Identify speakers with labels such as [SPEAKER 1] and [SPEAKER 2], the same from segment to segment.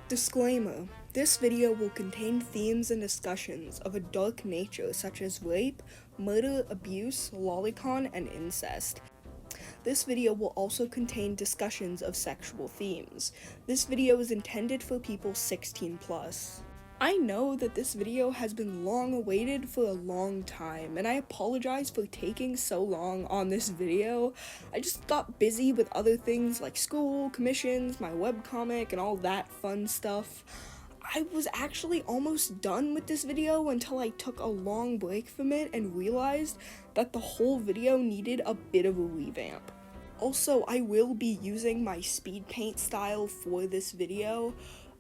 [SPEAKER 1] Disclaimer: this video will contain themes and discussions of a dark nature such as rape, murder, abuse, lolicon, and incest. This video will also contain discussions of sexual themes. This video is intended for people 16+. I know that this video has been long awaited for a long time, and I apologize for taking so long on this video. I just got busy with other things like school, commissions, my webcomic, and all that fun stuff. I was actually almost done with this video until I took a long break from it and realized that the whole video needed a bit of a revamp. Also, I will be using my speed paint style for this video.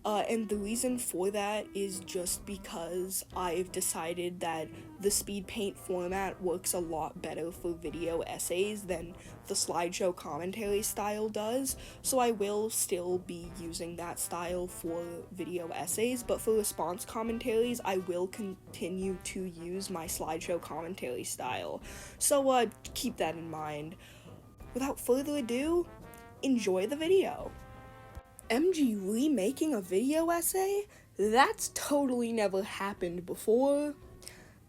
[SPEAKER 1] And the reason for that is just because I've decided that the speed paint format works a lot better for video essays than the slideshow commentary style does, so I will still be using that style for video essays, but for response commentaries, I will continue to use my slideshow commentary style, so keep that in mind. Without further ado, enjoy the video. MG remaking a video essay? That's totally never happened before.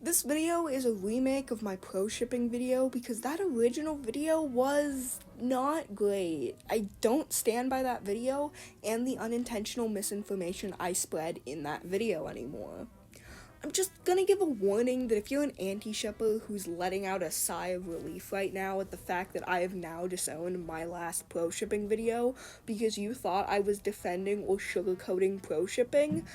[SPEAKER 1] This video is a remake of my pro-shipping video because that original video was not great. I don't stand by that video and the unintentional misinformation I spread in that video anymore. I'm just gonna give a warning that if you're an anti-shipper who's letting out a sigh of relief right now at the fact that I have now disowned my last pro-shipping video because you thought I was defending or sugarcoating pro-shipping,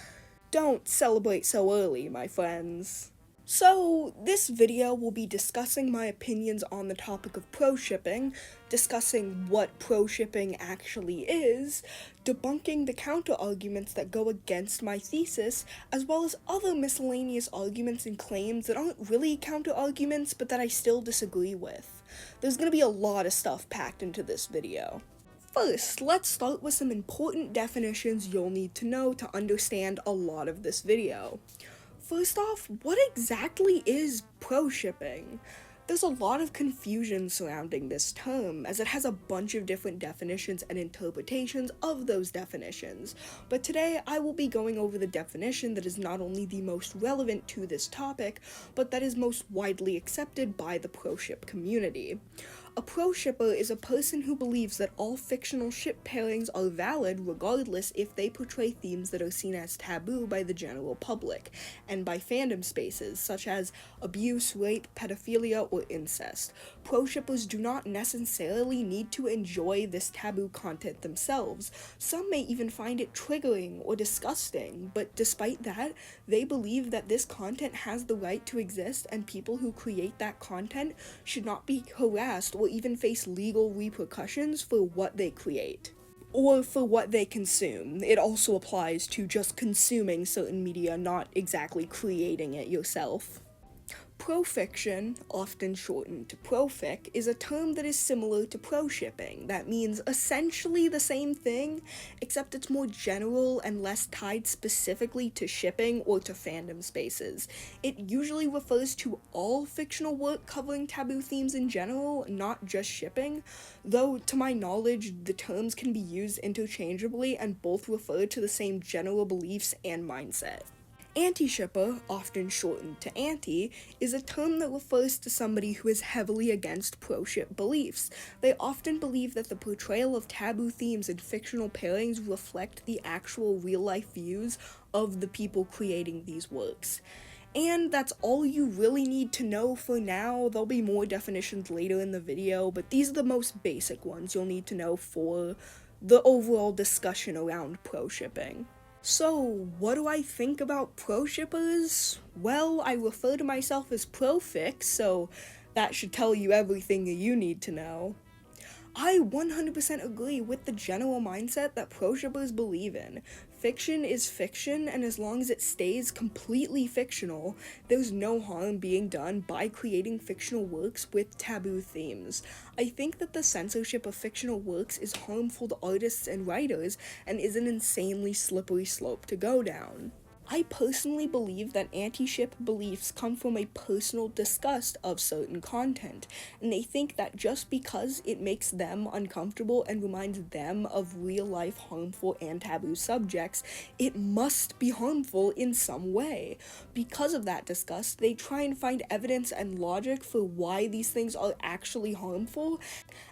[SPEAKER 1] don't celebrate so early, my friends. So, this video will be discussing my opinions on the topic of pro-shipping, discussing what pro-shipping actually is, debunking the counter-arguments that go against my thesis, as well as other miscellaneous arguments and claims that aren't really counter-arguments, but that I still disagree with. There's gonna be a lot of stuff packed into this video. First, let's start with some important definitions you'll need to know to understand a lot of this video. First off, what exactly is pro-shipping? There's a lot of confusion surrounding this term, as it has a bunch of different definitions and interpretations of those definitions, but today I will be going over the definition that is not only the most relevant to this topic, but that is most widely accepted by the pro-ship community. A pro-shipper is a person who believes that all fictional ship pairings are valid regardless if they portray themes that are seen as taboo by the general public, and by fandom spaces such as abuse, rape, pedophilia, or incest. Pro-shippers do not necessarily need to enjoy this taboo content themselves. Some may even find it triggering or disgusting, but despite that, they believe that this content has the right to exist and people who create that content should not be harassed or even face legal repercussions for what they create, or for what they consume. It also applies to just consuming certain media, not exactly creating it yourself. Pro-fiction, often shortened to pro-fic, is a term that is similar to pro-shipping. That means essentially the same thing, except it's more general and less tied specifically to shipping or to fandom spaces. It usually refers to all fictional work covering taboo themes in general, not just shipping, though to my knowledge the terms can be used interchangeably and both refer to the same general beliefs and mindset. Anti-shipper, often shortened to anti, is a term that refers to somebody who is heavily against pro-ship beliefs. They often believe that the portrayal of taboo themes in fictional pairings reflect the actual real-life views of the people creating these works. And that's all you really need to know for now. There'll be more definitions later in the video, but these are the most basic ones you'll need to know for the overall discussion around pro-shipping. So, what do I think about pro-shippers? Well, I refer to myself as pro-fic, so that should tell you everything that you need to know. I 100% agree with the general mindset that pro-shippers believe in. Fiction is fiction, and as long as it stays completely fictional, there's no harm being done by creating fictional works with taboo themes. I think that the censorship of fictional works is harmful to artists and writers, and is an insanely slippery slope to go down. I personally believe that anti-ship beliefs come from a personal disgust of certain content, and they think that just because it makes them uncomfortable and reminds them of real-life harmful and taboo subjects, it must be harmful in some way. Because of that disgust, they try and find evidence and logic for why these things are actually harmful,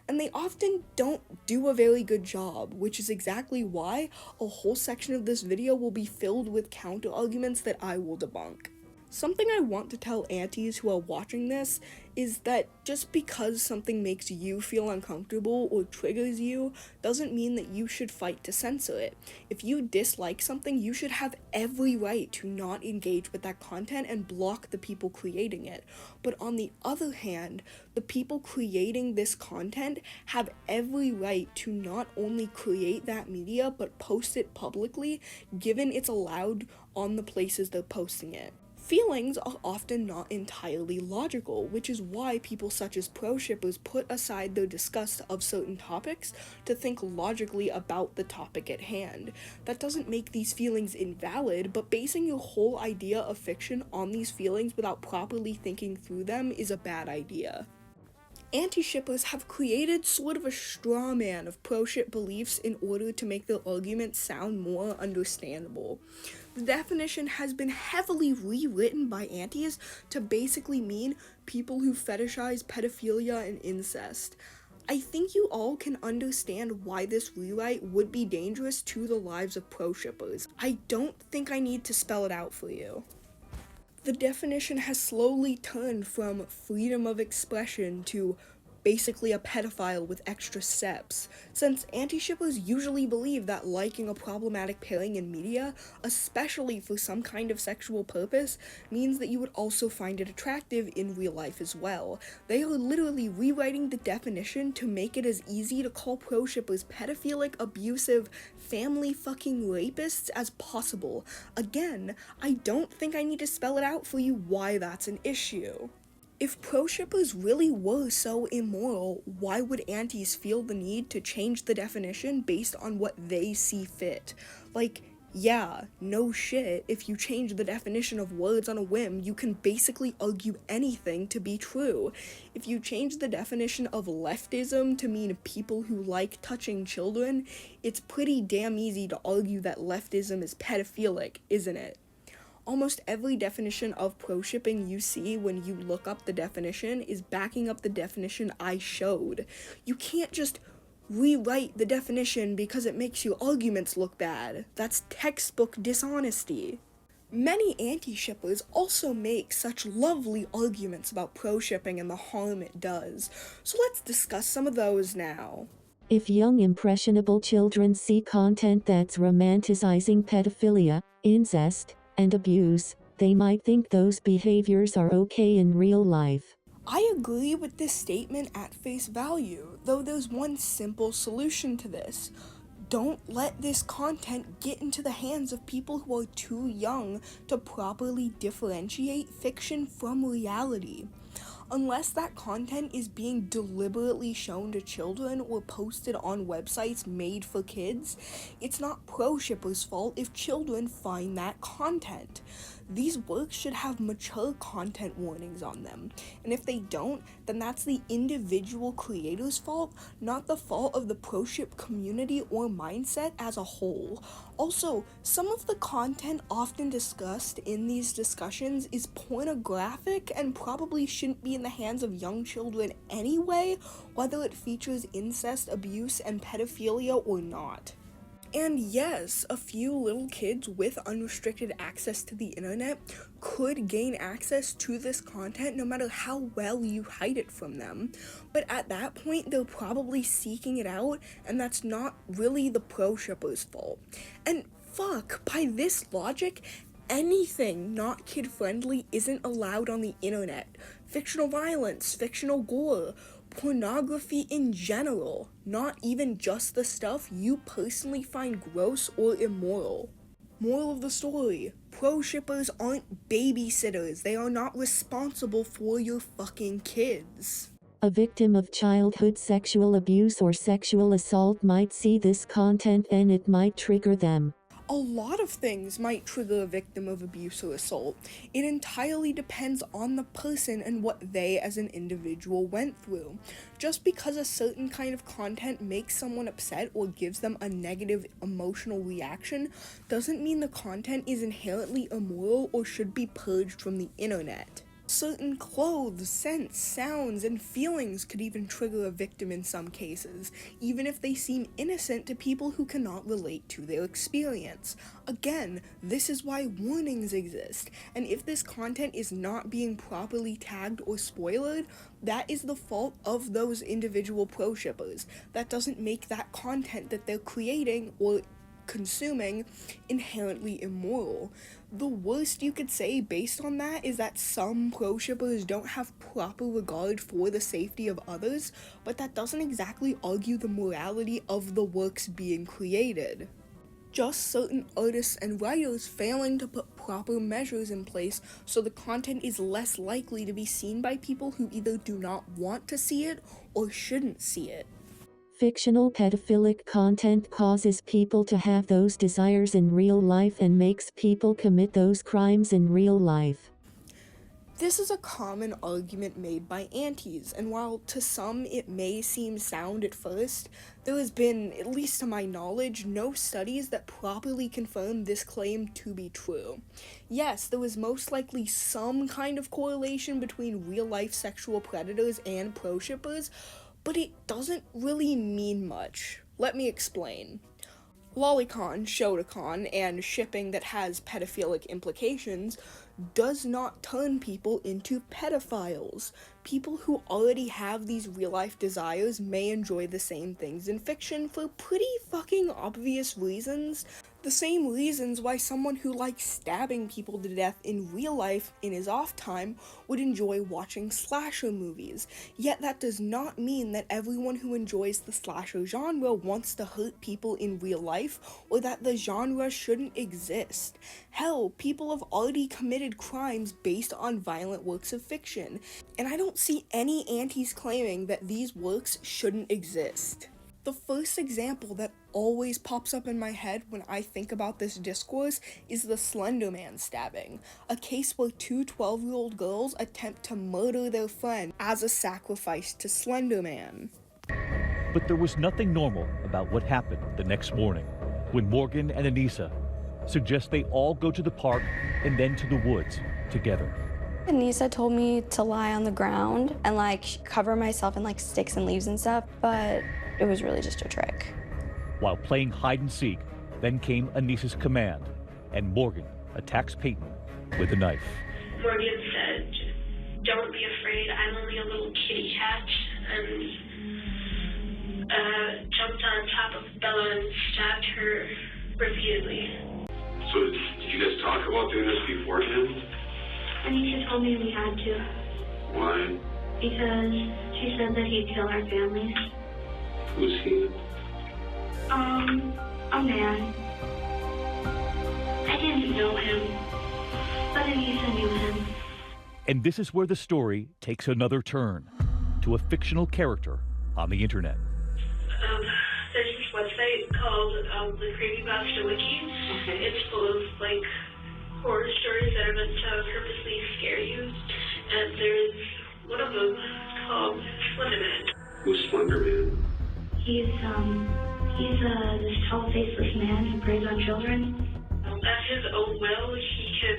[SPEAKER 1] and they often don't do a very good job, which is exactly why a whole section of this video will be filled with counter-arguments that I will debunk. Something I want to tell aunties who are watching this is that just because something makes you feel uncomfortable or triggers you doesn't mean that you should fight to censor it. If you dislike something, you should have every right to not engage with that content and block the people creating it. But on the other hand, the people creating this content have every right to not only create that media but post it publicly, given it's allowed on the places they're posting it. Feelings are often not entirely logical, which is why people such as proshippers put aside their disgust of certain topics to think logically about the topic at hand. That doesn't make these feelings invalid, but basing your whole idea of fiction on these feelings without properly thinking through them is a bad idea. Anti-shippers have created sort of a straw man of pro-ship beliefs in order to make their arguments sound more understandable. The definition has been heavily rewritten by antis to basically mean people who fetishize pedophilia and incest. I think you all can understand why this rewrite would be dangerous to the lives of pro-shippers. I don't think I need to spell it out for you. The definition has slowly turned from freedom of expression to basically a pedophile with extra steps, since anti-shippers usually believe that liking a problematic pairing in media, especially for some kind of sexual purpose, means that you would also find it attractive in real life as well. They are literally rewriting the definition to make it as easy to call pro-shippers pedophilic, abusive, family-fucking rapists as possible. Again, I don't think I need to spell it out for you why that's an issue. If pro-shippers really were so immoral, why would antis feel the need to change the definition based on what they see fit? Like, yeah, no shit, if you change the definition of words on a whim, you can basically argue anything to be true. If you change the definition of leftism to mean people who like touching children, it's pretty damn easy to argue that leftism is pedophilic, isn't it? Almost every definition of pro-shipping you see when you look up the definition is backing up the definition I showed. You can't just rewrite the definition because it makes your arguments look bad. That's textbook dishonesty. Many anti-shippers also make such lovely arguments about pro-shipping and the harm it does, so let's discuss some of those now.
[SPEAKER 2] If young impressionable children see content that's romanticizing pedophilia, incest, and abuse, they might think those behaviors are okay in real life.
[SPEAKER 1] I agree with this statement at face value, though there's one simple solution to this. Don't let this content get into the hands of people who are too young to properly differentiate fiction from reality. Unless that content is being deliberately shown to children or posted on websites made for kids, it's not pro-shippers' fault if children find that content. These works should have mature content warnings on them, and if they don't, then that's the individual creator's fault, not the fault of the pro-ship community or mindset as a whole. Also, some of the content often discussed in these discussions is pornographic and probably shouldn't be in the hands of young children anyway, whether it features incest, abuse, and pedophilia or not. And yes, a few little kids with unrestricted access to the internet could gain access to this content no matter how well you hide it from them. But at that point, they're probably seeking it out, and that's not really the pro-shipper's fault. And fuck, by this logic, anything not kid-friendly isn't allowed on the internet. Fictional violence, fictional gore, pornography in general, not even just the stuff you personally find gross or immoral. Moral of the story, pro-shippers aren't babysitters. They are not responsible for your fucking kids.
[SPEAKER 2] A victim of childhood sexual abuse or sexual assault might see this content and it might trigger them.
[SPEAKER 1] A lot of things might trigger a victim of abuse or assault. It entirely depends on the person and what they as an individual went through. Just because a certain kind of content makes someone upset or gives them a negative emotional reaction doesn't mean the content is inherently immoral or should be purged from the internet. Certain clothes, scents, sounds, and feelings could even trigger a victim in some cases, even if they seem innocent to people who cannot relate to their experience. Again, this is why warnings exist, and if this content is not being properly tagged or spoiled, that is the fault of those individual pro-shippers. That doesn't make that content that they're creating or consuming inherently immoral. The worst you could say based on that is that some pro-shippers don't have proper regard for the safety of others, but that doesn't exactly argue the morality of the works being created. Just certain artists and writers failing to put proper measures in place so the content is less likely to be seen by people who either do not want to see it or shouldn't see it.
[SPEAKER 2] Fictional pedophilic content causes people to have those desires in real life and makes people commit those crimes in real life.
[SPEAKER 1] This is a common argument made by antis, and while to some it may seem sound at first, there has been, at least to my knowledge, no studies that properly confirm this claim to be true. Yes, there was most likely some kind of correlation between real-life sexual predators and pro-shippers, but it doesn't really mean much. Let me explain. Lolicon, Shotacon, and shipping that has pedophilic implications does not turn people into pedophiles. People who already have these real-life desires may enjoy the same things in fiction for pretty fucking obvious reasons. The same reasons why someone who likes stabbing people to death in real life in his off time would enjoy watching slasher movies. Yet that does not mean that everyone who enjoys the slasher genre wants to hurt people in real life, or that the genre shouldn't exist. Hell, people have already committed crimes based on violent works of fiction, and I don't see any antis claiming that these works shouldn't exist. The first example that always pops up in my head when I think about this discourse is the Slender Man stabbing, a case where two 12-year-old girls attempt to murder their friend as a sacrifice to Slender Man.
[SPEAKER 3] But there was nothing normal about what happened the next morning when Morgan and Anissa suggest they all go to the park and then to the woods together.
[SPEAKER 4] Anissa told me to lie on the ground and cover myself in sticks and leaves and stuff, but it was really just a trick.
[SPEAKER 3] While playing hide and seek, then came Anissa's command, and Morgan attacks Peyton with a knife.
[SPEAKER 5] Morgan said, "Don't be afraid, I'm only a little kitty cat," and jumped on top of Bella and stabbed her repeatedly.
[SPEAKER 6] So did you guys talk about doing this beforehand?
[SPEAKER 5] Anissa told me we had to.
[SPEAKER 6] Why?
[SPEAKER 5] Because she said that he'd kill our families.
[SPEAKER 6] Who's he?
[SPEAKER 5] A man. I didn't know him, but Anissa knew him.
[SPEAKER 3] And this is where the story takes another turn, to a fictional character on the internet.
[SPEAKER 5] There's this website called the Creepypasta Wiki. Okay. It's full of horror stories that are meant to purposely scare you. And there's one of them called Slender Man.
[SPEAKER 6] Who's Slender Man?
[SPEAKER 5] He's this tall, faceless man who preys on children. At his own will, he can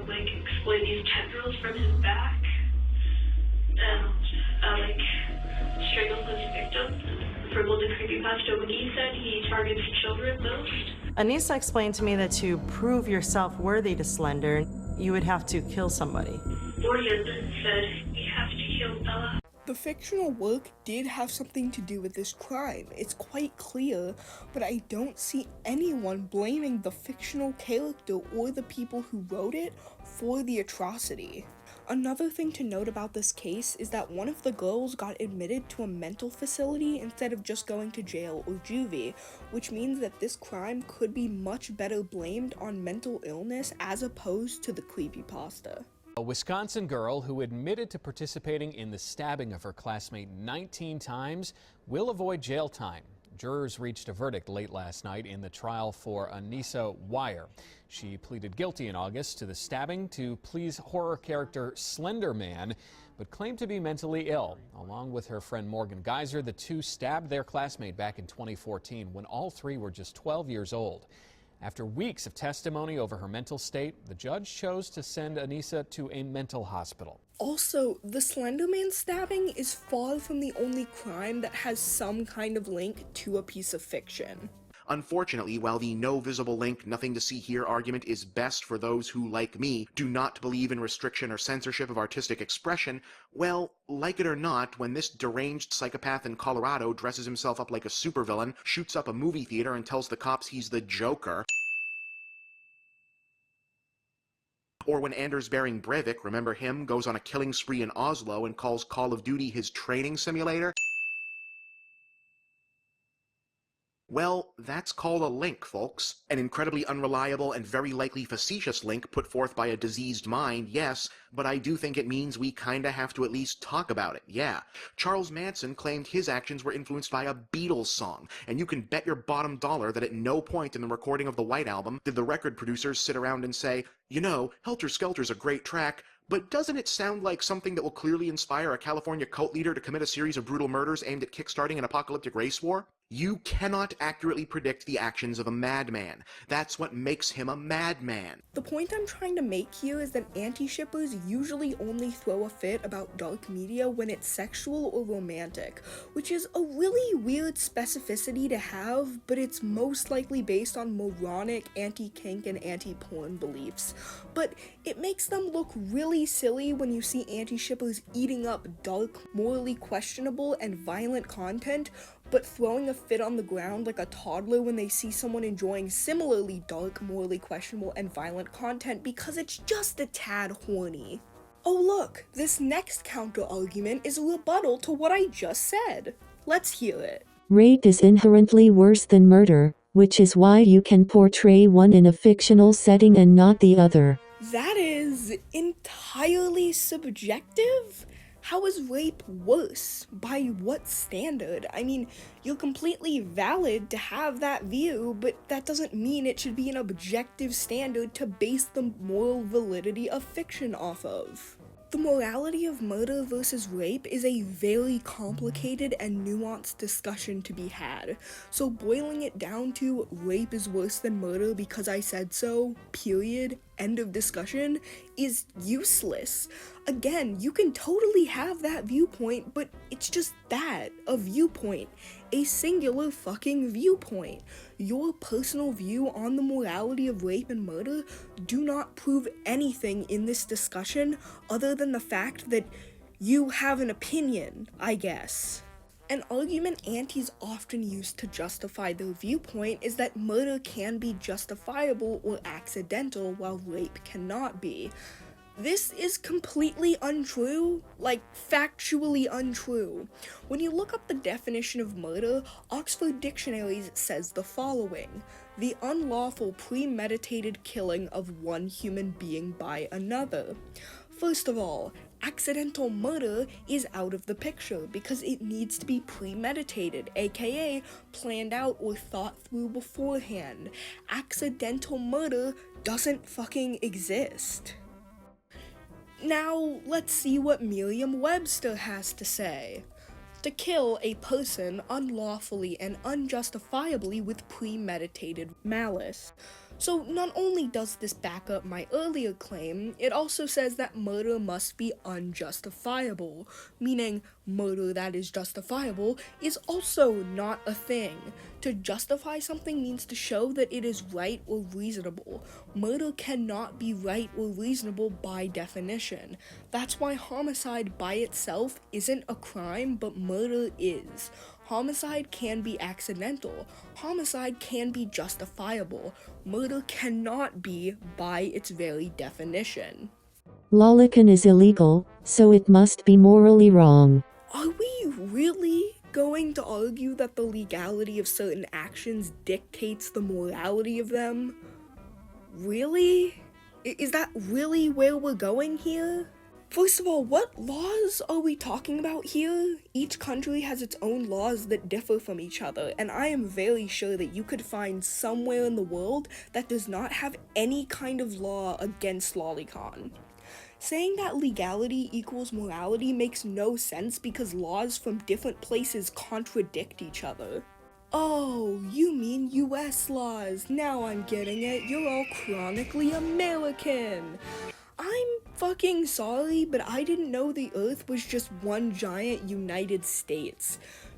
[SPEAKER 5] exploit these tendrils from his back and strangle his victims. From what the Creepypasta Wiki said, he targets children most.
[SPEAKER 7] Anissa explained to me that to prove yourself worthy to Slender, you would have to kill somebody.
[SPEAKER 5] Morgan said, "We have to kill Bella."
[SPEAKER 1] The fictional work did have something to do with this crime, it's quite clear, but I don't see anyone blaming the fictional character or the people who wrote it for the atrocity. Another thing to note about this case is that one of the girls got admitted to a mental facility instead of just going to jail or juvie, which means that this crime could be much better blamed on mental illness as opposed to the creepypasta.
[SPEAKER 8] A Wisconsin girl who admitted to participating in the stabbing of her classmate 19 times will avoid jail time. Jurors reached a verdict late last night in the trial for Anissa Wire. She pleaded guilty in August to the stabbing to please horror character Slender Man, but claimed to be mentally ill. Along with her friend Morgan Geyser, the two stabbed their classmate back in 2014 when all three were just 12 years old. After weeks of testimony over her mental state, the judge chose to send Anissa to a mental hospital.
[SPEAKER 1] Also, the Slender Man stabbing is far from the only crime that has some kind of link to a piece of fiction.
[SPEAKER 9] Unfortunately, while the no visible link, nothing to see here argument is best for those who, like me, do not believe in restriction or censorship of artistic expression, well, like it or not, when this deranged psychopath in Colorado dresses himself up like a supervillain, shoots up a movie theater and tells the cops he's the Joker, or when Anders Behring Breivik, remember him, goes on a killing spree in Oslo and calls Call of Duty his training simulator, well, that's called a link, folks. An incredibly unreliable and very likely facetious link put forth by a diseased mind, yes, but I do think it means we kinda have to at least talk about it, yeah. Charles Manson claimed his actions were influenced by a Beatles song, and you can bet your bottom dollar that at no point in the recording of the White Album did the record producers sit around and say, you know, Helter Skelter's a great track, but doesn't it sound like something that will clearly inspire a California cult leader to commit a series of brutal murders aimed at kickstarting an apocalyptic race war? You cannot accurately predict the actions of a madman. That's what makes him a madman.
[SPEAKER 1] The point I'm trying to make here is that anti-shippers usually only throw a fit about dark media when it's sexual or romantic, which is a really weird specificity to have, but it's most likely based on moronic anti-kink and anti-porn beliefs. But it makes them look really silly when you see anti-shippers eating up dark, morally questionable, and violent content, but throwing a fit on the ground like a toddler when they see someone enjoying similarly dark, morally questionable, and violent content because it's just a tad horny. Oh look, this next counter-argument is a rebuttal to what I just said. Let's hear it.
[SPEAKER 2] Rape is inherently worse than murder, which is why you can portray one in a fictional setting and not the other.
[SPEAKER 1] That is entirely subjective? How is rape worse? By what standard? I mean, you're completely valid to have that view, but that doesn't mean it should be an objective standard to base the moral validity of fiction off of. The morality of murder versus rape is a very complicated and nuanced discussion to be had, so boiling it down to rape is worse than murder because I said so, period, end of discussion, is useless. Again, you can totally have that viewpoint, but it's just that, a viewpoint. A singular fucking viewpoint. Your personal view on the morality of rape and murder do not prove anything in this discussion other than the fact that you have an opinion, I guess. An argument antis often use to justify their viewpoint is that murder can be justifiable or accidental while rape cannot be. This is completely untrue, like factually untrue. When you look up the definition of murder, Oxford Dictionaries says the following: the unlawful premeditated killing of one human being by another. First of all, accidental murder is out of the picture because it needs to be premeditated, aka planned out or thought through beforehand. Accidental murder doesn't fucking exist. Now, let's see what Merriam-Webster has to say. To kill a person unlawfully and unjustifiably with premeditated malice. So not only does this back up my earlier claim, it also says that murder must be unjustifiable, meaning murder that is justifiable is also not a thing. To justify something means to show that it is right or reasonable. Murder cannot be right or reasonable by definition. That's why homicide by itself isn't a crime, but murder is. Homicide can be accidental. Homicide can be justifiable. Murder cannot be by its very definition.
[SPEAKER 2] Lolicon is illegal, so it must be morally wrong.
[SPEAKER 1] Are we really going to argue that the legality of certain actions dictates the morality of them? Really? Is that really where we're going here? First of all, what laws are we talking about here? Each country has its own laws that differ from each other, and I am very sure that you could find somewhere in the world that does not have any kind of law against lolicon. Saying that legality equals morality makes no sense because laws from different places contradict each other. Oh, you mean US laws. Now I'm getting it. You're all chronically American. I'm fucking sorry, but I didn't know the Earth was just one giant United States.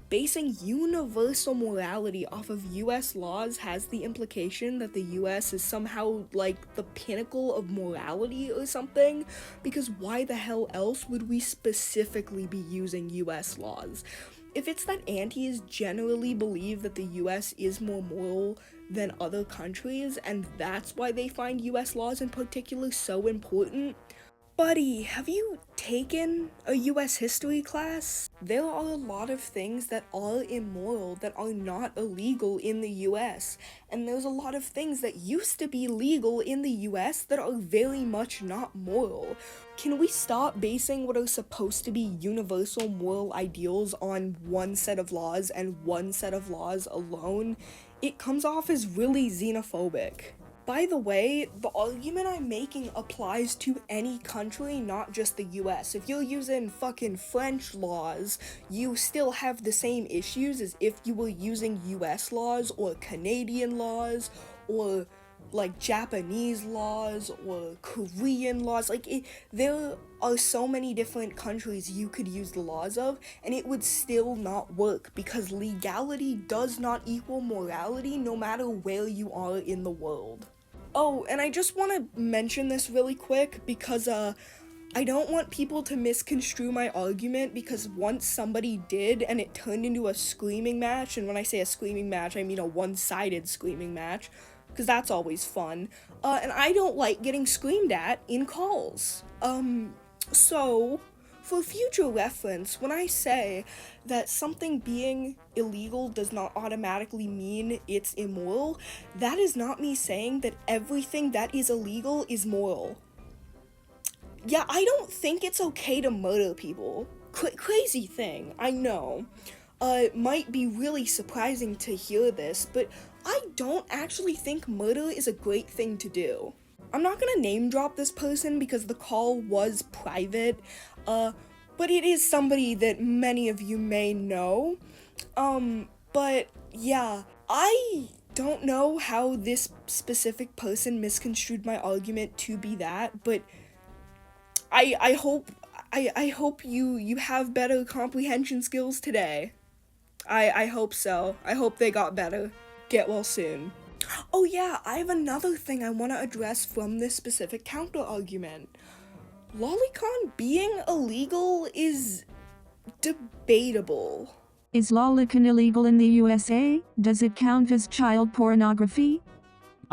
[SPEAKER 1] Basing universal morality off of US laws has the implication that the US is somehow like the pinnacle of morality or something, because why the hell else would we specifically be using US laws? If it's that antis generally believe that the US is more moral than other countries, and that's why they find US laws in particular so important, buddy, have you taken a US history class? There are a lot of things that are immoral that are not illegal in the US, and there's a lot of things that used to be legal in the US that are very much not moral. Can we stop basing what are supposed to be universal moral ideals on one set of laws and one set of laws alone? It comes off as really xenophobic. By the way, the argument I'm making applies to any country, not just the US. If you're using fucking French laws, you still have the same issues as if you were using US laws or Canadian laws or like Japanese laws or Korean laws. There are so many different countries you could use the laws of, and it would still not work because legality does not equal morality no matter where you are in the world. Oh, and I just want to mention this really quick because I don't want people to misconstrue my argument, because once somebody did and it turned into a screaming match, and when I say a screaming match I mean a one-sided screaming match, because that's always fun, and I don't like getting screamed at in calls. So, for future reference, when I say that something being illegal does not automatically mean it's immoral, that is not me saying that everything that is illegal is moral. Yeah, I don't think it's okay to murder people. Crazy thing, I know. It might be really surprising to hear this, but I don't actually think murder is a great thing to do. I'm not gonna name drop this person because the call was private, but it is somebody that many of you may know. But yeah, I don't know how this specific person misconstrued my argument to be that, but I hope you have better comprehension skills today. I hope so. I hope they got better. Get well soon. Oh yeah, I have another thing I want to address from this specific counter-argument. Lolicon being illegal is debatable.
[SPEAKER 10] Is lolicon illegal in the USA? Does it count as child pornography?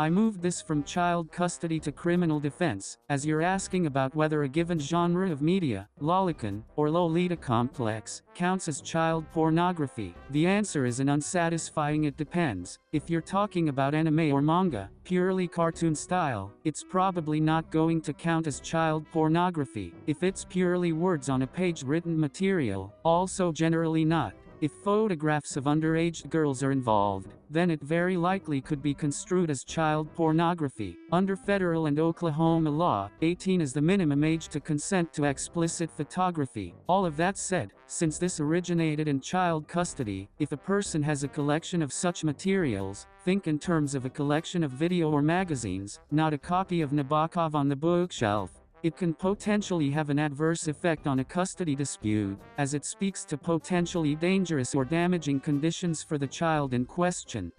[SPEAKER 11] I moved this from child custody to criminal defense, as you're asking about whether a given genre of media, lolicon, or Lolita complex, counts as child pornography. The answer is an unsatisfying it depends. If you're talking about anime or manga, purely cartoon style, it's probably not going to count as child pornography. If it's purely words on a page written material, also generally not. If photographs of underage girls are involved, then it very likely could be construed as child pornography. Under federal and Oklahoma law, 18 is the minimum age to consent to explicit photography. All of that said, since this originated in child custody, if a person has a collection of such materials, think in terms of a collection of video or magazines, not a copy of Nabokov on the bookshelf, it can potentially have an adverse effect on a custody dispute, as it speaks to potentially dangerous or damaging conditions for the child in question.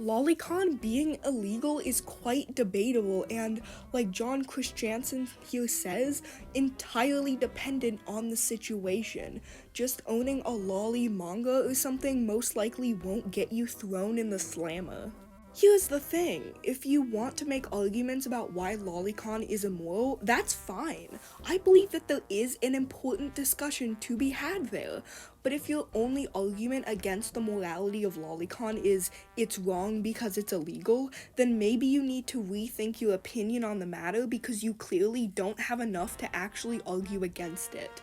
[SPEAKER 1] Lolicon being illegal is quite debatable and, like John Christiansen here says, entirely dependent on the situation. Just owning a lolly manga or something most likely won't get you thrown in the slammer. Here's the thing, if you want to make arguments about why lolicon is immoral, that's fine. I believe that there is an important discussion to be had there, but if your only argument against the morality of lolicon is it's wrong because it's illegal, then maybe you need to rethink your opinion on the matter because you clearly don't have enough to actually argue against it.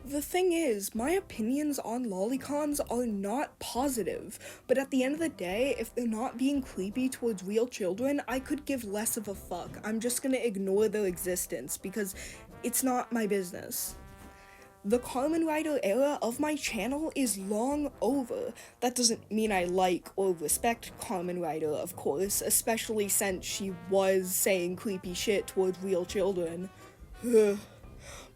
[SPEAKER 1] The thing is, my opinions on lolicons are not positive, but at the end of the day, if they're not being creepy towards real children, I could give less of a fuck. I'm just gonna ignore their existence because it's not my business. The Kamen Rider era of my channel is long over. That doesn't mean I like or respect Kamen Rider, of course, especially since she was saying creepy shit towards real children.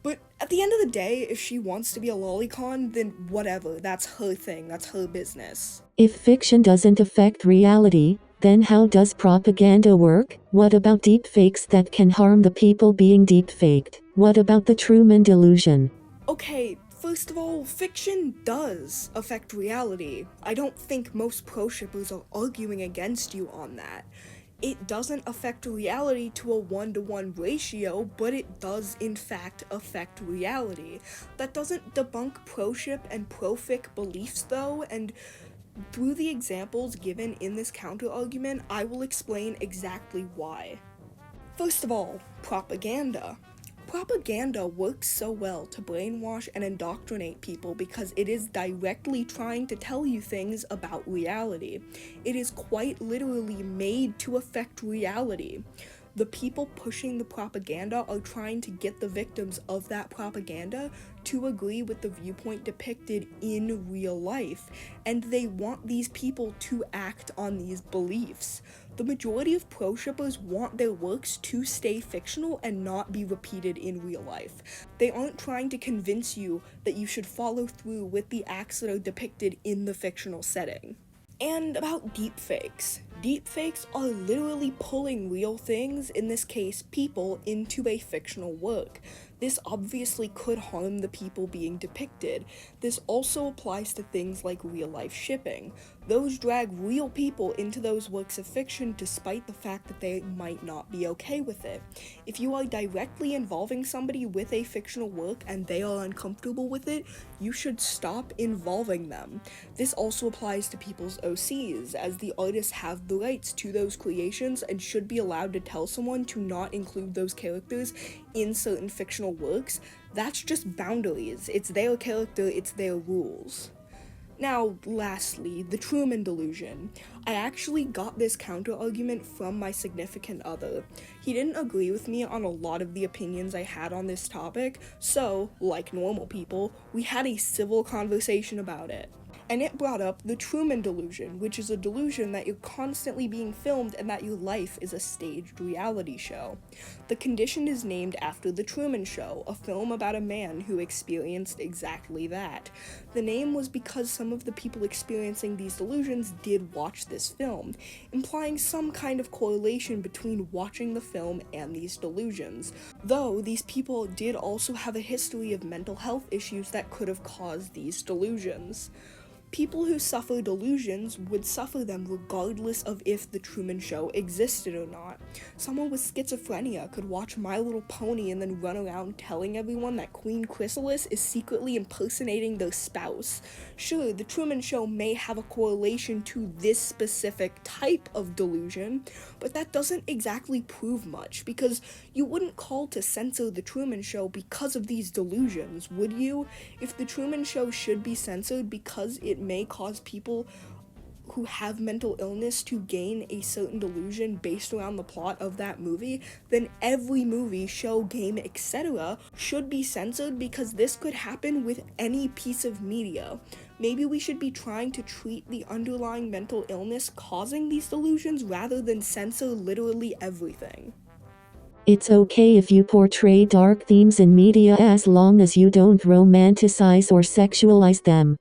[SPEAKER 1] But at the end of the day, if she wants to be a lolicon, then whatever, that's her thing, that's her business.
[SPEAKER 2] If fiction doesn't affect reality, then how does propaganda work? What about deepfakes that can harm the people being deepfaked? What about the Truman delusion?
[SPEAKER 1] Okay, first of all, fiction does affect reality. I don't think most pro-shippers are arguing against you on that. It doesn't affect reality to a 1-to-1 ratio, but it does in fact affect reality. That doesn't debunk pro-ship and pro-fic beliefs though, and through the examples given in this counter-argument, I will explain exactly why. First of all, propaganda. Propaganda works so well to brainwash and indoctrinate people because it is directly trying to tell you things about reality. It is quite literally made to affect reality. The people pushing the propaganda are trying to get the victims of that propaganda to agree with the viewpoint depicted in real life, and they want these people to act on these beliefs. The majority of pro-shippers want their works to stay fictional and not be repeated in real life. They aren't trying to convince you that you should follow through with the acts that are depicted in the fictional setting. And about deepfakes. Deepfakes are literally pulling real things, in this case people, into a fictional work. This obviously could harm the people being depicted. This also applies to things like real-life shipping. Those drag real people into those works of fiction despite the fact that they might not be okay with it. If you are directly involving somebody with a fictional work and they are uncomfortable with it, you should stop involving them. This also applies to people's OCs, as the artists have the rights to those creations and should be allowed to tell someone to not include those characters in certain fictional works. That's just boundaries. It's their character, it's their rules. Now, lastly, the Truman delusion. I actually got this counter-argument from my significant other. He didn't agree with me on a lot of the opinions I had on this topic, so, like normal people, we had a civil conversation about it. And it brought up the Truman delusion, which is a delusion that you're constantly being filmed and that your life is a staged reality show. The condition is named after The Truman Show, a film about a man who experienced exactly that. The name was because some of the people experiencing these delusions did watch this film, implying some kind of correlation between watching the film and these delusions, though these people did also have a history of mental health issues that could have caused these delusions. People who suffer delusions would suffer them regardless of if The Truman Show existed or not. Someone with schizophrenia could watch My Little Pony and then run around telling everyone that Queen Chrysalis is secretly impersonating their spouse. Sure, The Truman Show may have a correlation to this specific type of delusion, but that doesn't exactly prove much, because you wouldn't call to censor The Truman Show because of these delusions, would you? If The Truman Show should be censored because it may cause people who have mental illness to gain a certain delusion based around the plot of that movie, then every movie, show, game, etc. should be censored, because this could happen with any piece of media. Maybe we should be trying to treat the underlying mental illness causing these delusions rather than censor literally everything.
[SPEAKER 2] It's okay if you portray dark themes in media as long as you don't romanticize or sexualize them.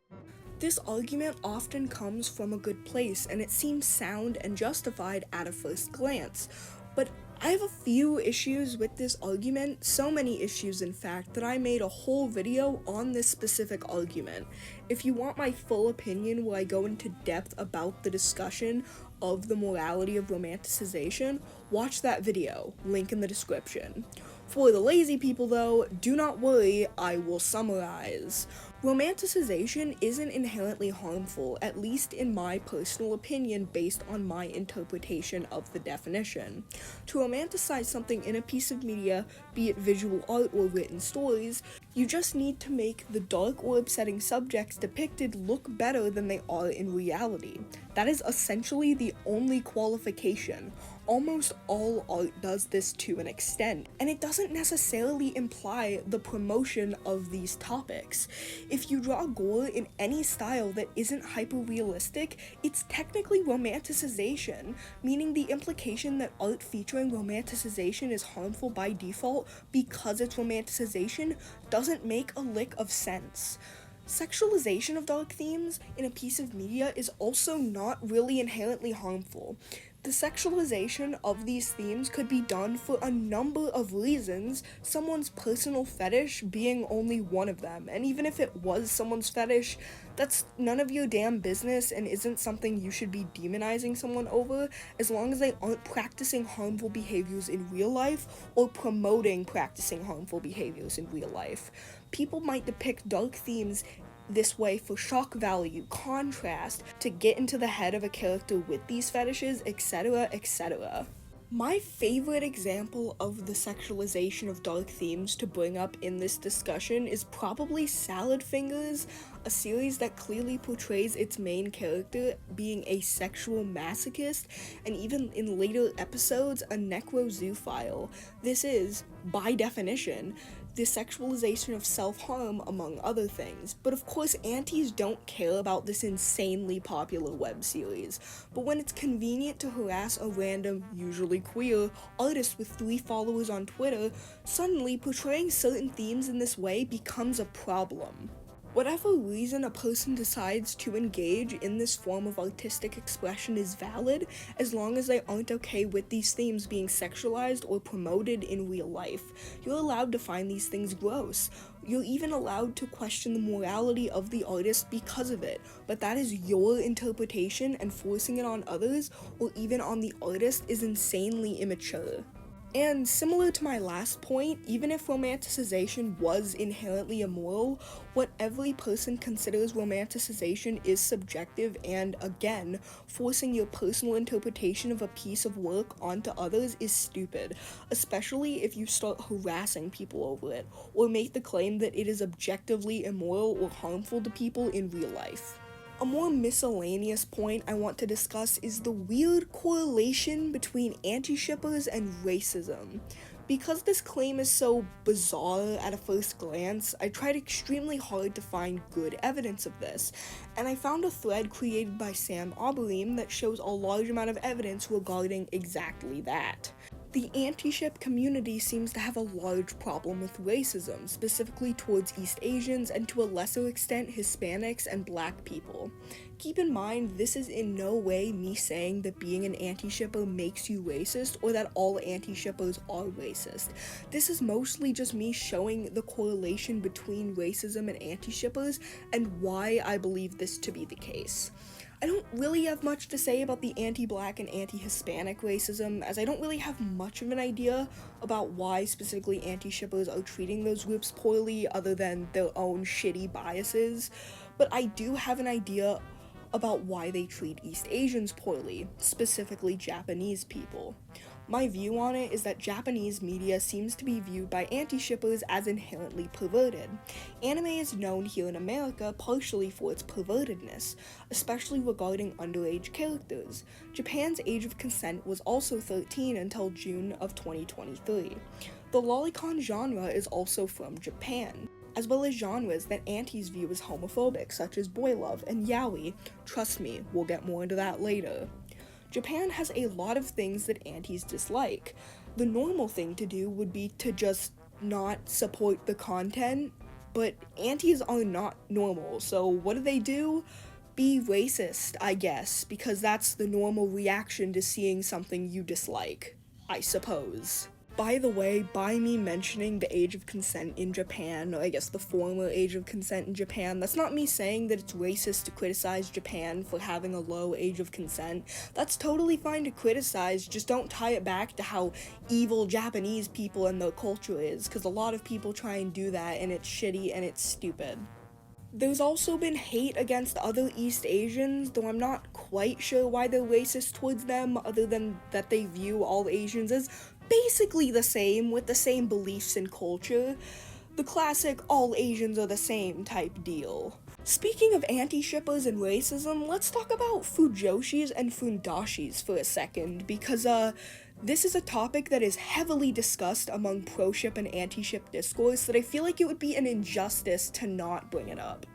[SPEAKER 1] This argument often comes from a good place, and it seems sound and justified at a first glance, but I have a few issues with this argument, so many issues in fact, that I made a whole video on this specific argument. If you want my full opinion where I go into depth about the discussion, of the morality of romanticization, watch that video, link in the description. For the lazy people though, do not worry, I will summarize. Romanticization isn't inherently harmful, at least in my personal opinion based on my interpretation of the definition. To romanticize something in a piece of media, be it visual art or written stories, you just need to make the dark or upsetting subjects depicted look better than they are in reality. That is essentially the only qualification. Almost all art does this to an extent, and it doesn't necessarily imply the promotion of these topics. If you draw gore in any style that isn't hyper-realistic, it's technically romanticization, meaning the implication that art featuring romanticization is harmful by default because it's romanticization doesn't make a lick of sense. Sexualization of dark themes in a piece of media is also not really inherently harmful. The sexualization of these themes could be done for a number of reasons, someone's personal fetish being only one of them, and even if it was someone's fetish, that's none of your damn business and isn't something you should be demonizing someone over, as long as they aren't practicing harmful behaviors in real life or promoting practicing harmful behaviors in real life. People might depict dark themes this way for shock value, contrast, to get into the head of a character with these fetishes, etc., etc. My favorite example of the sexualization of dark themes to bring up in this discussion is probably Salad Fingers, a series that clearly portrays its main character being a sexual masochist, and even in later episodes, a necrozoophile. This is, by definition, the sexualization of self-harm, among other things. But of course, antis don't care about this insanely popular web series. But when it's convenient to harass a random, usually queer, artist with 3 followers on Twitter, suddenly portraying certain themes in this way becomes a problem. Whatever reason a person decides to engage in this form of artistic expression is valid, as long as they aren't okay with these themes being sexualized or promoted in real life. You're allowed to find these things gross. You're even allowed to question the morality of the artist because of it, but that is your interpretation, and forcing it on others, or even on the artist, is insanely immature. And similar to my last point, even if romanticization was inherently immoral, what every person considers romanticization is subjective, and again, forcing your personal interpretation of a piece of work onto others is stupid, especially if you start harassing people over it, or make the claim that it is objectively immoral or harmful to people in real life. A more miscellaneous point I want to discuss is the weird correlation between anti-shippers and racism. Because this claim is so bizarre at a first glance, I tried extremely hard to find good evidence of this, and I found a thread created by Sam Oberheim that shows a large amount of evidence regarding exactly that. The anti-ship community seems to have a large problem with racism, specifically towards East Asians and to a lesser extent Hispanics and Black people. Keep in mind, this is in no way me saying that being an anti-shipper makes you racist or that all anti-shippers are racist. This is mostly just me showing the correlation between racism and anti-shippers and why I believe this to be the case. I don't really have much to say about the anti-Black and anti-Hispanic racism, as I don't really have much of an idea about why specifically anti-shippers are treating those groups poorly other than their own shitty biases, but I do have an idea about why they treat East Asians poorly, specifically Japanese people. My view on it is that Japanese media seems to be viewed by anti-shippers as inherently perverted. Anime is known here in America partially for its pervertedness, especially regarding underage characters. Japan's age of consent was also 13 until June of 2023. The lolicon genre is also from Japan, as well as genres that antis view as homophobic, such as boy love and yaoi. Trust me, we'll get more into that later. Japan has a lot of things that antis dislike. The normal thing to do would be to just not support the content, but antis are not normal, so what do? Be racist, I guess, because that's the normal reaction to seeing something you dislike, I suppose. By the way, by me mentioning the age of consent in Japan, or I guess the former age of consent in Japan, that's not me saying that it's racist to criticize Japan for having a low age of consent. That's totally fine to criticize, just don't tie it back to how evil Japanese people and their culture is, because a lot of people try and do that, and it's shitty and it's stupid. There's also been hate against other East Asians, though I'm not quite sure why they're racist towards them, other than that they view all Asians as basically the same, with the same beliefs and culture. The classic all Asians are the same type deal. Speaking of anti-shippers and racism, let's talk about Fujoshis and Fundashis for a second, because this is a topic that is heavily discussed among pro-ship and anti-ship discourse that I feel like it would be an injustice to not bring it up.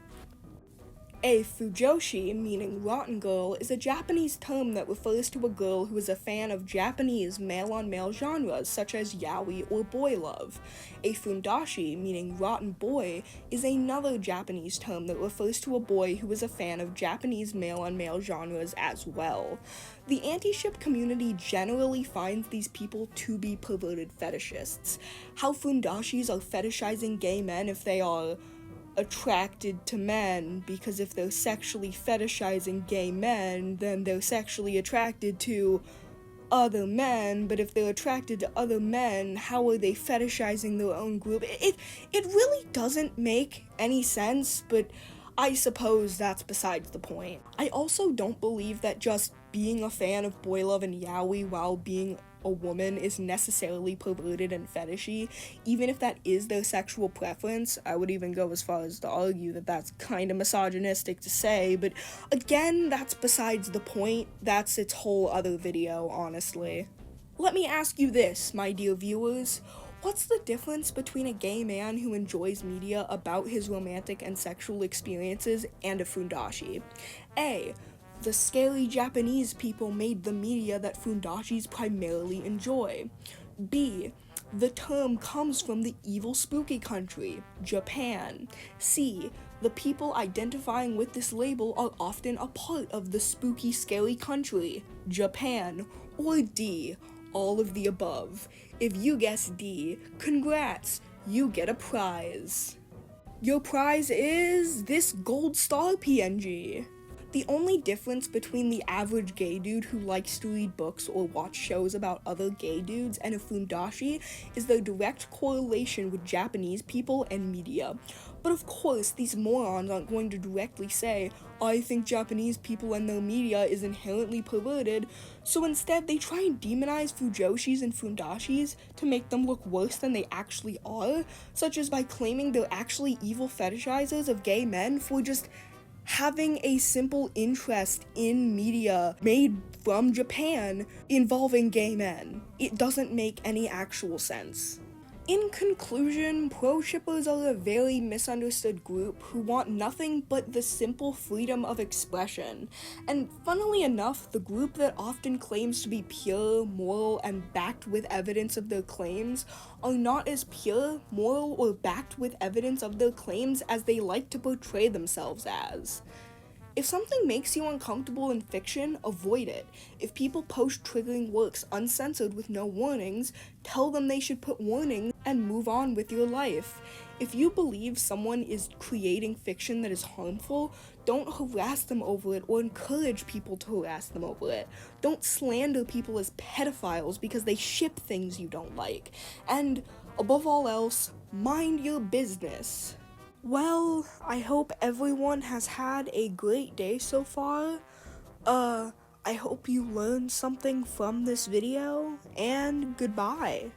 [SPEAKER 1] A fujoshi, meaning rotten girl, is a Japanese term that refers to a girl who is a fan of Japanese male-on-male genres such as yaoi or boy love. A fundashi, meaning rotten boy, is another Japanese term that refers to a boy who is a fan of Japanese male-on-male genres as well. The anti-ship community generally finds these people to be perverted fetishists. How fundashis are fetishizing gay men if they are attracted to men, because if they're sexually fetishizing gay men, then they're sexually attracted to other men, but if they're attracted to other men, how are they fetishizing their own group? It really doesn't make any sense, but I suppose that's besides the point. I also don't believe that just being a fan of boy love and yaoi while being a woman is necessarily perverted and fetishy. Even if that is their sexual preference, I would even go as far as to argue that that's kind of misogynistic to say, but again, that's besides the point. That's its whole other video, honestly. Let me ask you this, my dear viewers. What's the difference between a gay man who enjoys media about his romantic and sexual experiences and a fundashi? A. The scary Japanese people made the media that fundashis primarily enjoy. B. The term comes from the evil spooky country, Japan. C. The people identifying with this label are often a part of the spooky scary country, Japan. Or D. All of the above. If you guess D, congrats, you get a prize. Your prize is this gold star PNG. The only difference between the average gay dude who likes to read books or watch shows about other gay dudes and a fundashi is their direct correlation with Japanese people and media. But of course, these morons aren't going to directly say, I think Japanese people and their media is inherently perverted, so instead they try and demonize fujoshis and fundashis to make them look worse than they actually are, such as by claiming they're actually evil fetishizers of gay men for just having a simple interest in media made from Japan involving gay men. It doesn't make any actual sense. In conclusion, pro-shippers are a very misunderstood group who want nothing but the simple freedom of expression. And funnily enough, the group that often claims to be pure, moral, and backed with evidence of their claims are not as pure, moral, or backed with evidence of their claims as they like to portray themselves as. If something makes you uncomfortable in fiction, avoid it. If people post triggering works uncensored with no warnings, tell them they should put warnings and move on with your life. If you believe someone is creating fiction that is harmful, don't harass them over it or encourage people to harass them over it. Don't slander people as pedophiles because they ship things you don't like. And above all else, mind your business. Well, I hope everyone has had a great day so far. I hope you learned something from this video, and goodbye.